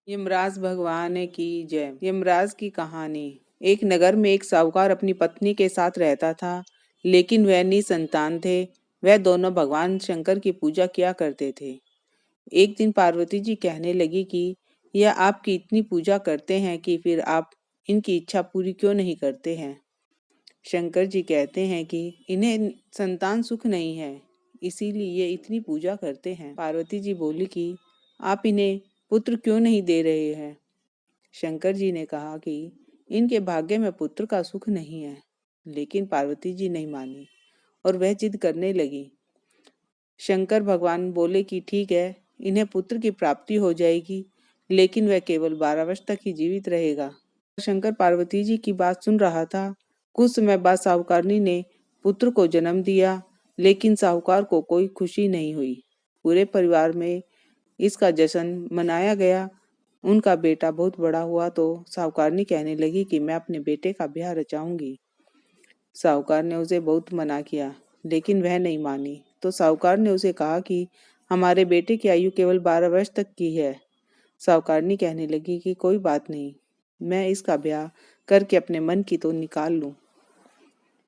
यमराज भगवान की जय। यमराज की कहानी। एक नगर में एक साहूकार अपनी पत्नी के साथ रहता था, लेकिन वह निसंतान थे। वह दोनों भगवान शंकर की पूजा किया करते थे। एक दिन पार्वती जी कहने लगी कि यह आपकी इतनी पूजा करते हैं कि फिर आप इनकी इच्छा पूरी क्यों नहीं करते हैं। शंकर जी कहते हैं कि इन्हें संतान सुख नहीं है, इसीलिए ये इतनी पूजा करते हैं। पार्वती जी बोली कि आप इन्हें पुत्र क्यों नहीं दे रहे हैं। शंकर जी ने कहा कि इनके भाग्य में पुत्र का सुख नहीं है, लेकिन पार्वती जी नहीं मानी और वह जिद करने लगी। शंकर भगवान बोले कि ठीक है, इन्हें पुत्र की प्राप्ति हो जाएगी, लेकिन वह केवल 12 वर्ष तक ही जीवित रहेगा। शंकर पार्वती जी की बात सुन रहा था। कुछ समय बाद साहूकारनी ने पुत्र को जन्म दिया, लेकिन साहूकार को कोई खुशी नहीं हुई। पूरे परिवार में इसका जश्न मनाया गया। उनका बेटा बहुत बड़ा हुआ तो साहूकारनी कहने लगी कि मैं अपने बेटे का ब्याह रचाऊंगी। साहूकार ने उसे बहुत मना किया, लेकिन वह नहीं मानी। तो साहूकार ने उसे कहा कि हमारे बेटे की आयु केवल 12 वर्ष तक की है। साहूकारनी कहने लगी कि कोई बात नहीं, मैं इसका ब्याह करके अपने मन की तो निकाल लूं।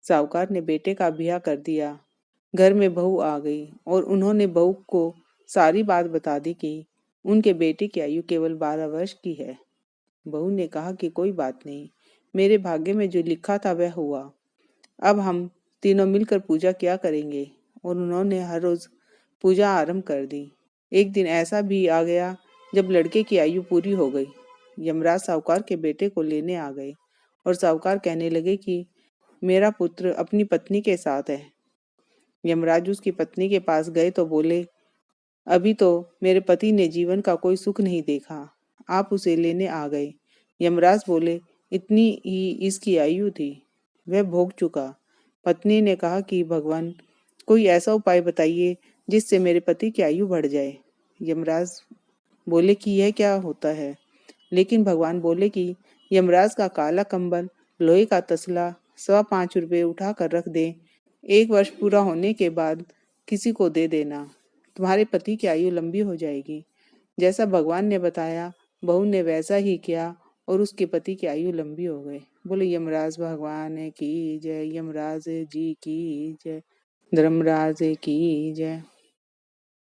साहूकार ने बेटे का ब्याह कर दिया। घर में बहू आ गई और उन्होंने बहू को सारी बात बता दी कि उनके बेटे की आयु केवल 12 वर्ष की है। बहू ने कहा कि कोई बात नहीं, मेरे भाग्य में जो लिखा था वह हुआ। अब हम तीनों मिलकर पूजा किया करेंगे। और उन्होंने हर रोज पूजा आरंभ कर दी। एक दिन ऐसा भी आ गया जब लड़के की आयु पूरी हो गई। यमराज साहूकार के बेटे को लेने आ गए और साहूकार कहने लगे कि मेरा पुत्र अपनी पत्नी के साथ है। यमराज उसकी पत्नी के पास गए तो बोले, अभी तो मेरे पति ने जीवन का कोई सुख नहीं देखा, आप उसे लेने आ गए। यमराज बोले, इतनी ही इसकी आयु थी, वह भोग चुका। पत्नी ने कहा कि भगवान, कोई ऐसा उपाय बताइए जिससे मेरे पति की आयु बढ़ जाए। यमराज बोले कि यह क्या होता है, लेकिन भगवान बोले कि यमराज का काला कंबल, लोहे का तसला 5.25 रुपये उठा कर रख दे। 1 वर्ष पूरा होने के बाद किसी को दे देना, तुम्हारे पति की आयु लंबी हो जाएगी। जैसा भगवान ने बताया, बहू ने वैसा ही किया और उसके पति की आयु लंबी हो गई। बोले यमराज भगवान की जय, यमराज जी की जय, धर्मराज की जय।